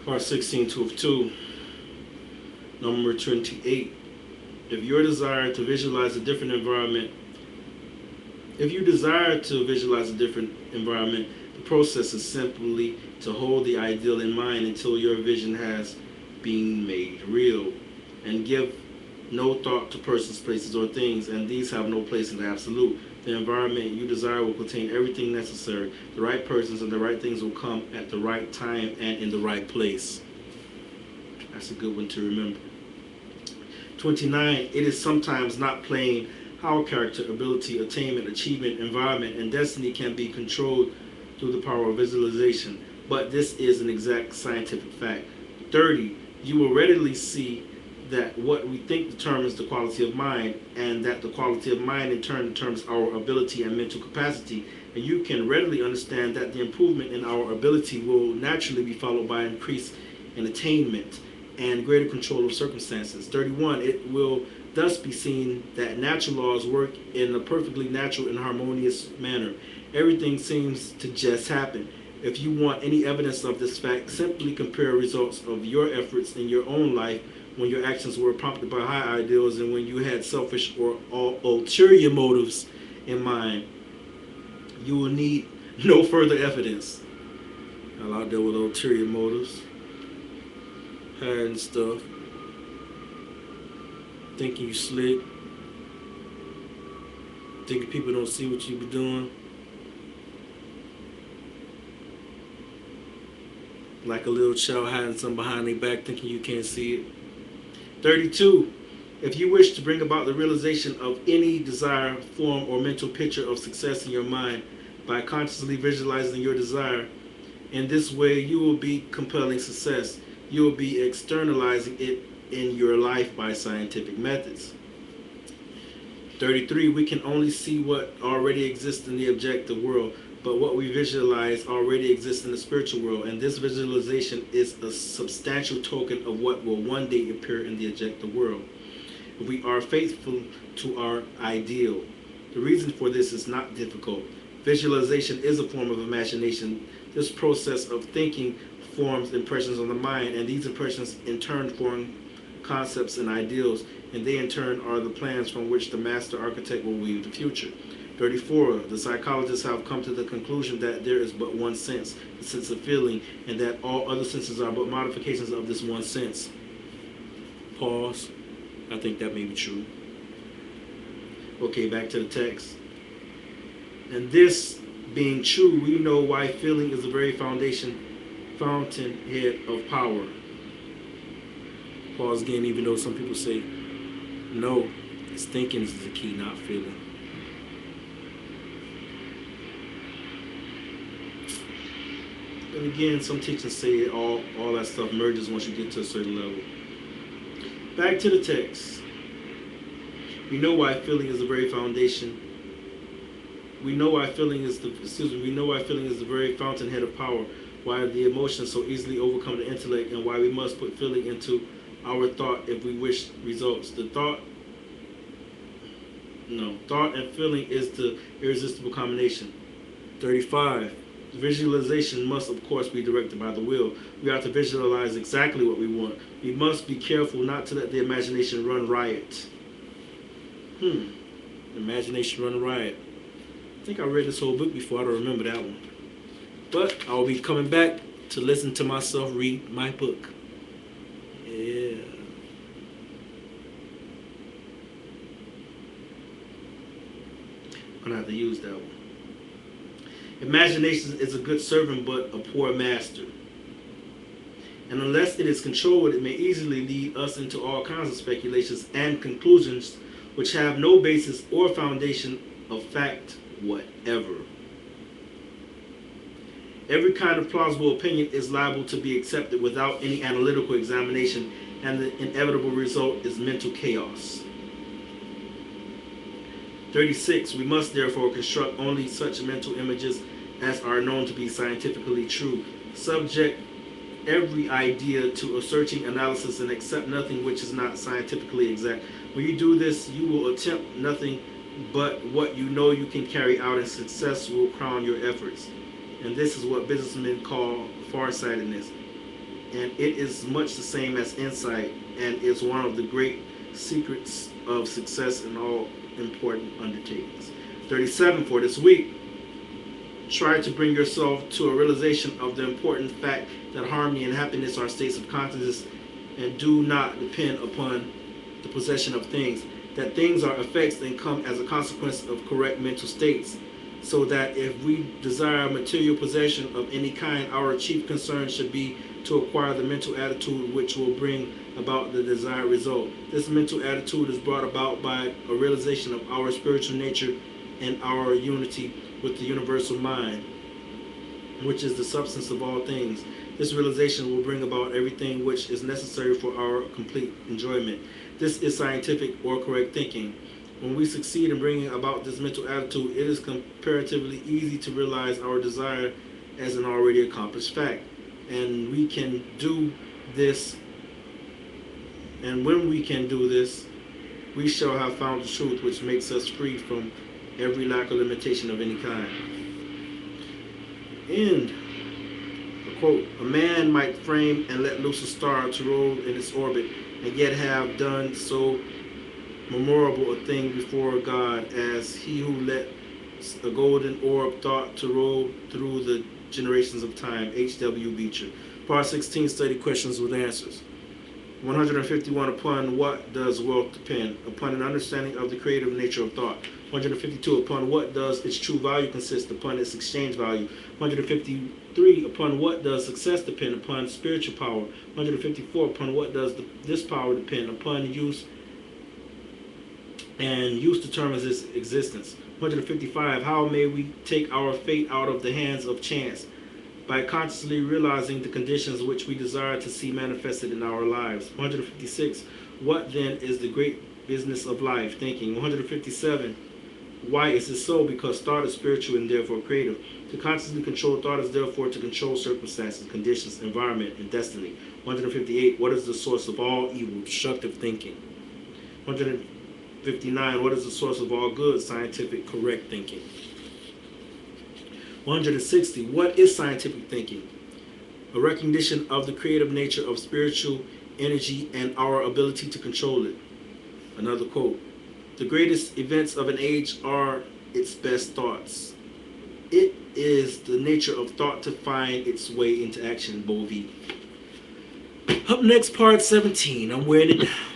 Part 16 of 2, number 28. If your desire to visualize a different environment, if you desire to visualize a different environment, the process is simply to hold the ideal in mind until your vision has been made real, and give no thought to persons, places, or things, and these have no place in the absolute. The environment you desire will contain everything necessary. The right persons and the right things will come at the right time and in the right place. That's a good one to remember. 29. It is sometimes not plain how character, ability, attainment, achievement, environment, and destiny can be controlled through the power of visualization, but this is an exact scientific fact. 30. You will readily see that what we think determines the quality of mind, and that the quality of mind in turn determines our ability and mental capacity. And you can readily understand that the improvement in our ability will naturally be followed by an increase in attainment and greater control of circumstances. 31. It will thus be seen that natural laws work in a perfectly natural and harmonious manner. Everything seems to just happen. If you want any evidence of this fact, simply compare results of your efforts in your own life when your actions were prompted by high ideals and when you had selfish or ulterior motives in mind. You will need no further evidence. A lot there with ulterior motives, hiding stuff, thinking you slick, thinking people don't see what you be doing. Like a little child hiding something behind their back thinking you can't see it. 32. If you wish to bring about the realization of any desire, form, or mental picture of success in your mind by consciously visualizing your desire, in this way you will be compelling success. You will be externalizing it in your life by scientific methods. 33. We can only see what already exists in the objective world, but what we visualize already exists in the spiritual world, and this visualization is a substantial token of what will one day appear in the objective world. If we are faithful to our ideal, the reason for this is not difficult. Visualization is a form of imagination. This process of thinking forms impressions on the mind, and these impressions in turn form concepts and ideals, and they in turn are the plans from which the master architect will weave the future. 34. The psychologists have come to the conclusion that there is but one sense, the sense of feeling, and that all other senses are but modifications of this one sense. Pause. I think that may be true. Okay, back to the text. And this being true, we know why feeling is the very fountainhead of power. Pause again, even though some people say, no, it's thinking is the key, not feeling. And again, some teachers say all that stuff merges once you get to a certain level. Back to the text. We know why feeling is the very foundation. We know why feeling is the very fountainhead of power. Why the emotions so easily overcome the intellect, and why we must put feeling into our thought if we wish results. Thought and feeling is the irresistible combination. 35. Visualization must, of course, be directed by the will. We have to visualize exactly what we want. We must be careful not to let the imagination run riot. Imagination run riot. I think I read this whole book before. I don't remember that one. But I'll be coming back to listen to myself read my book. Yeah. I'm going to have to use that one. Imagination is a good servant but a poor master. And unless it is controlled, it may easily lead us into all kinds of speculations and conclusions which have no basis or foundation of fact whatever. Every kind of plausible opinion is liable to be accepted without any analytical examination, and the inevitable result is mental chaos. 36. We must therefore construct only such mental images as are known to be scientifically true. Subject every idea to a searching analysis and accept nothing which is not scientifically exact. When you do this, you will attempt nothing but what you know you can carry out, and success will crown your efforts. And this is what businessmen call farsightedness. and it is much the same as insight, and is one of the great secrets of success in all important undertakings. 37 for this week. Try to bring yourself to a realization of the important fact that harmony and happiness are states of consciousness and do not depend upon the possession of things. That things are effects and come as a consequence of correct mental states. So that if we desire material possession of any kind, our chief concern should be to acquire the mental attitude which will bring about the desired result. This mental attitude is brought about by a realization of our spiritual nature and our unity with the universal mind, which is the substance of all things. This realization will bring about everything which is necessary for our complete enjoyment. This is scientific or correct thinking. When we succeed in bringing about this mental attitude, it is comparatively easy to realize our desire as an already accomplished fact. And we can do this, and when we can do this, we shall have found the truth which makes us free from every lack or limitation of any kind. And a quote, a man might frame and let loose a star to roll in its orbit, and yet have done so memorable a thing before God as he who let a golden orb thought to roll through the generations of time. H.W. Beecher. Part 16, study questions with answers. 151, upon what does wealth depend? Upon an understanding of the creative nature of thought. 152, upon what does its true value consist? Upon its exchange value. 153, upon what does success depend? Upon spiritual power. 154, upon what does this power depend? Upon use, and use determines its existence. 155, how may we take our fate out of the hands of chance? By consciously realizing the conditions which we desire to see manifested in our lives. 156, what then is the great business of life? Thinking. 157, why is it so? Because thought is spiritual and therefore creative. To consciously control thought is therefore to control circumstances, conditions, environment, and destiny. 158, what is the source of all evil? Destructive thinking. 159, what is the source of all good? Scientific, correct thinking. 160, what is scientific thinking? A recognition of the creative nature of spiritual energy and our ability to control it. Another quote, the greatest events of an age are its best thoughts. It is the nature of thought to find its way into action. Bovee. Up next, part 17. I'm wearing it down.